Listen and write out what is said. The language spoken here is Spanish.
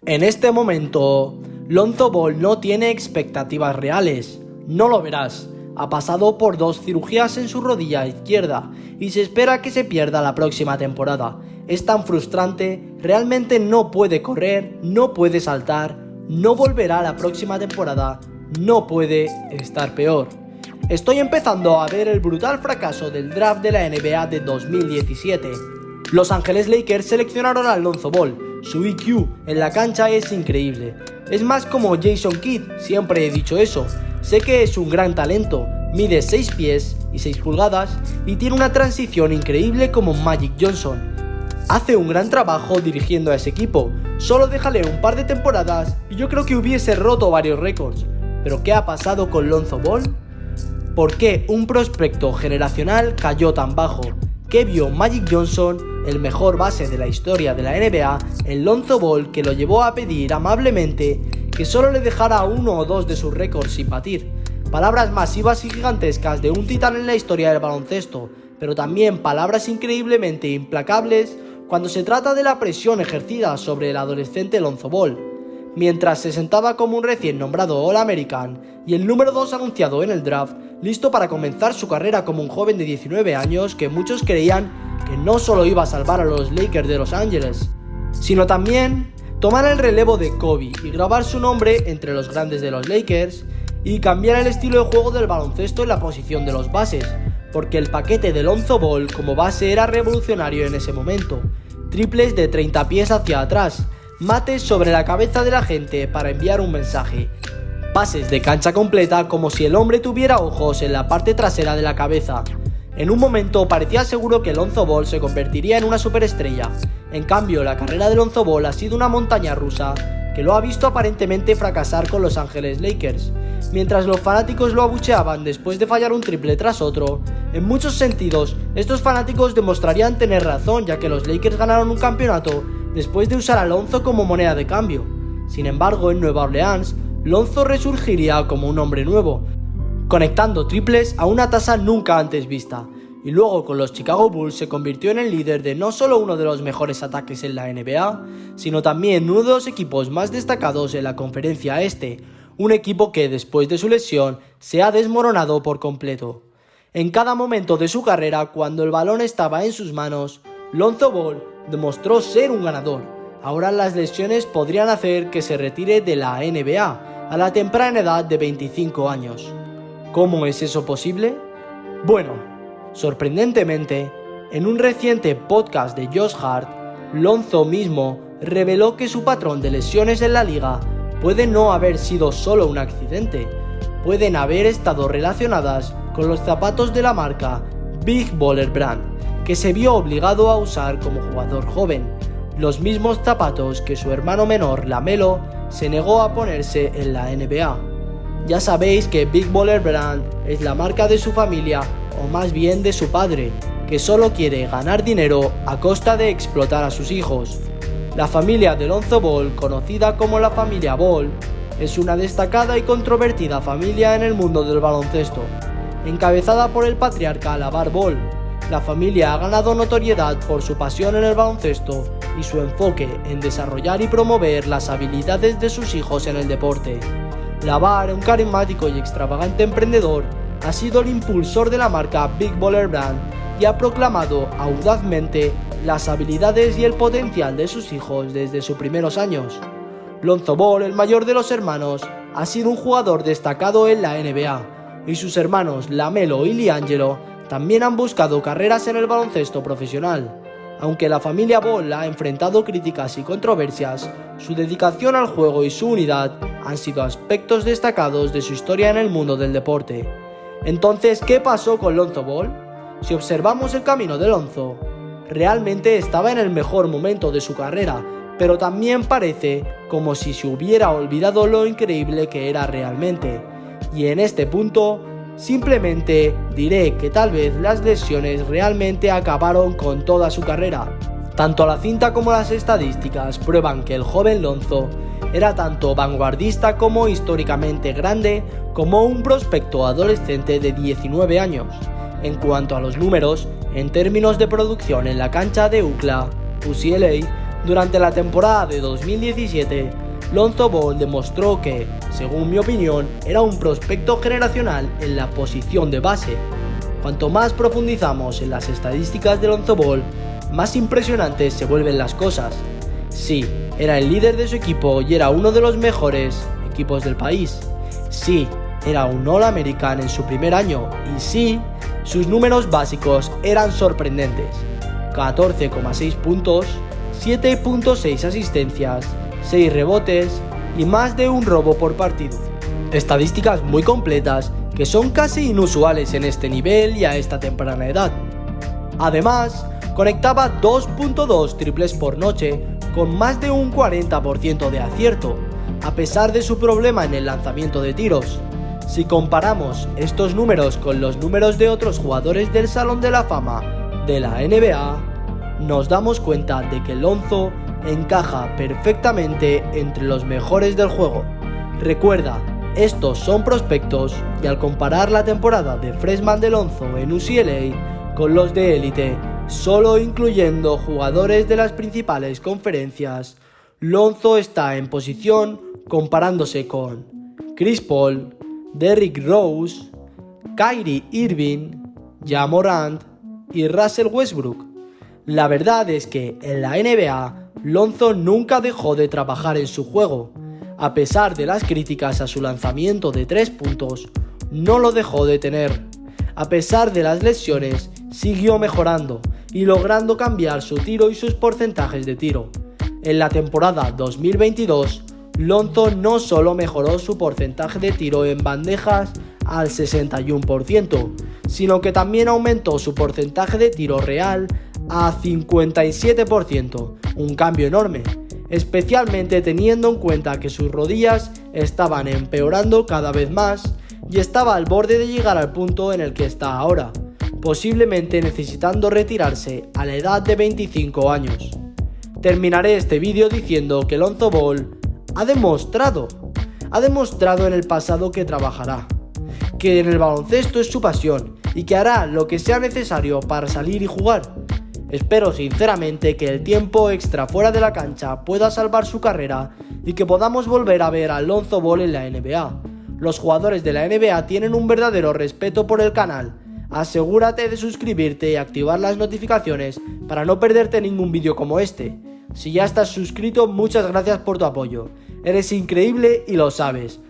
En este momento, Lonzo Ball no tiene expectativas reales. No lo verás. Ha pasado por 2 cirugías en su rodilla izquierda y se espera que se pierda la próxima temporada. Es tan frustrante, realmente no puede correr, no puede saltar, no volverá la próxima temporada, no puede estar peor. Estoy empezando a ver el brutal fracaso del draft de la NBA de 2017. Los Ángeles Lakers seleccionaron a Lonzo Ball. Su IQ en la cancha es increíble. Es más como Jason Kidd, siempre he dicho eso. Sé que es un gran talento, mide 6 pies y 6 pulgadas y tiene una transición increíble como Magic Johnson. Hace un gran trabajo dirigiendo a ese equipo, solo déjale un par de temporadas y yo creo que hubiese roto varios récords. ¿Pero qué ha pasado con Lonzo Ball? ¿Por qué un prospecto generacional cayó tan bajo? ¿Qué vio Magic Johnson, el mejor base de la historia de la NBA, en Lonzo Ball que lo llevó a pedir amablemente que solo le dejara 1 o 2 de sus récords sin batir? Palabras masivas y gigantescas de un titán en la historia del baloncesto, pero también palabras increíblemente implacables cuando se trata de la presión ejercida sobre el adolescente Lonzo Ball. Mientras se sentaba como un recién nombrado All-American y el número 2 anunciado en el draft, listo para comenzar su carrera como un joven de 19 años que muchos creían que no solo iba a salvar a los Lakers de Los Ángeles, sino también tomar el relevo de Kobe y grabar su nombre entre los grandes de los Lakers y cambiar el estilo de juego del baloncesto en la posición de los bases, porque el paquete de Lonzo Ball como base era revolucionario en ese momento. Triples de 30 pies hacia atrás, mates sobre la cabeza de la gente para enviar un mensaje, pases de cancha completa como si el hombre tuviera ojos en la parte trasera de la cabeza. En un momento parecía seguro que Lonzo Ball se convertiría en una superestrella. En cambio, la carrera de Lonzo Ball ha sido una montaña rusa que lo ha visto aparentemente fracasar con Los Ángeles Lakers. Mientras los fanáticos lo abucheaban después de fallar un triple tras otro, en muchos sentidos, estos fanáticos demostrarían tener razón, ya que los Lakers ganaron un campeonato después de usar a Lonzo como moneda de cambio. Sin embargo, en Nueva Orleans, Lonzo resurgiría como un hombre nuevo, conectando triples a una tasa nunca antes vista, y luego con los Chicago Bulls se convirtió en el líder de no solo uno de los mejores ataques en la NBA, sino también uno de los equipos más destacados en la conferencia este, un equipo que después de su lesión se ha desmoronado por completo. En cada momento de su carrera, cuando el balón estaba en sus manos, Lonzo Ball demostró ser un ganador. Ahora las lesiones podrían hacer que se retire de la NBA a la temprana edad de 25 años. ¿Cómo es eso posible? Bueno, sorprendentemente, en un reciente podcast de Josh Hart, Lonzo mismo reveló que su patrón de lesiones en la liga puede no haber sido solo un accidente, pueden haber estado relacionadas con los zapatos de la marca Big Baller Brand, que se vio obligado a usar como jugador joven, los mismos zapatos que su hermano menor LaMelo se negó a ponerse en la NBA. Ya sabéis que Big Baller Brand es la marca de su familia, o más bien de su padre, que solo quiere ganar dinero a costa de explotar a sus hijos. La familia de Lonzo Ball, conocida como la familia Ball, es una destacada y controvertida familia en el mundo del baloncesto, encabezada por el patriarca LaVar Ball. La familia ha ganado notoriedad por su pasión en el baloncesto y su enfoque en desarrollar y promover las habilidades de sus hijos en el deporte. LaVar, un carismático y extravagante emprendedor, ha sido el impulsor de la marca Big Baller Brand y ha proclamado audazmente las habilidades y el potencial de sus hijos desde sus primeros años. Lonzo Ball, el mayor de los hermanos, ha sido un jugador destacado en la NBA, y sus hermanos LaMelo y LiAngelo también han buscado carreras en el baloncesto profesional. Aunque la familia Ball ha enfrentado críticas y controversias, su dedicación al juego y su unidad han sido aspectos destacados de su historia en el mundo del deporte. Entonces, ¿qué pasó con Lonzo Ball? Si observamos el camino de Lonzo, realmente estaba en el mejor momento de su carrera, pero también parece como si se hubiera olvidado lo increíble que era realmente. Y en este punto, simplemente diré que tal vez las lesiones realmente acabaron con toda su carrera. Tanto la cinta como las estadísticas prueban que el joven Lonzo era tanto vanguardista como históricamente grande como un prospecto adolescente de 19 años. En cuanto a los números, en términos de producción en la cancha de UCLA, UCLA, Durante la temporada de 2017, Lonzo Ball demostró que, según mi opinión, era un prospecto generacional en la posición de base. Cuanto más profundizamos en las estadísticas de Lonzo Ball, más impresionantes se vuelven las cosas. Sí, era el líder de su equipo y era uno de los mejores equipos del país. Sí, era un All-American en su primer año y sí, sus números básicos eran sorprendentes. 14,6 puntos, 7,6 asistencias, 6 rebotes y más de un robo por partido. Estadísticas muy completas que son casi inusuales en este nivel y a esta temprana edad. Además, conectaba 2,2 triples por noche con más de un 40% de acierto, a pesar de su problema en el lanzamiento de tiros. Si comparamos estos números con los números de otros jugadores del Salón de la Fama de la NBA, nos damos cuenta de que Lonzo encaja perfectamente entre los mejores del juego. Recuerda, estos son prospectos y al comparar la temporada de freshman de Lonzo en UCLA con los de élite, solo incluyendo jugadores de las principales conferencias, Lonzo está en posición comparándose con Chris Paul, Derrick Rose, Kyrie Irving, Ja Morant y Russell Westbrook. La verdad es que en la NBA, Lonzo nunca dejó de trabajar en su juego. A pesar de las críticas a su lanzamiento de 3 puntos, no lo dejó de tener. A pesar de las lesiones, siguió mejorando y logrando cambiar su tiro y sus porcentajes de tiro. En la temporada 2022, Lonzo no solo mejoró su porcentaje de tiro en bandejas al 61%, sino que también aumentó su porcentaje de tiro real a 57%, un cambio enorme, especialmente teniendo en cuenta que sus rodillas estaban empeorando cada vez más y estaba al borde de llegar al punto en el que está ahora, posiblemente necesitando retirarse a la edad de 25 años. Terminaré este vídeo diciendo que Lonzo Ball ha demostrado en el pasado que trabajará, que en el baloncesto es su pasión y que hará lo que sea necesario para salir y jugar. Espero sinceramente que el tiempo extra fuera de la cancha pueda salvar su carrera y que podamos volver a ver a Lonzo Ball en la NBA. Los jugadores de la NBA tienen un verdadero respeto por el canal. Asegúrate de suscribirte y activar las notificaciones para no perderte ningún vídeo como este. Si ya estás suscrito, muchas gracias por tu apoyo. Eres increíble y lo sabes.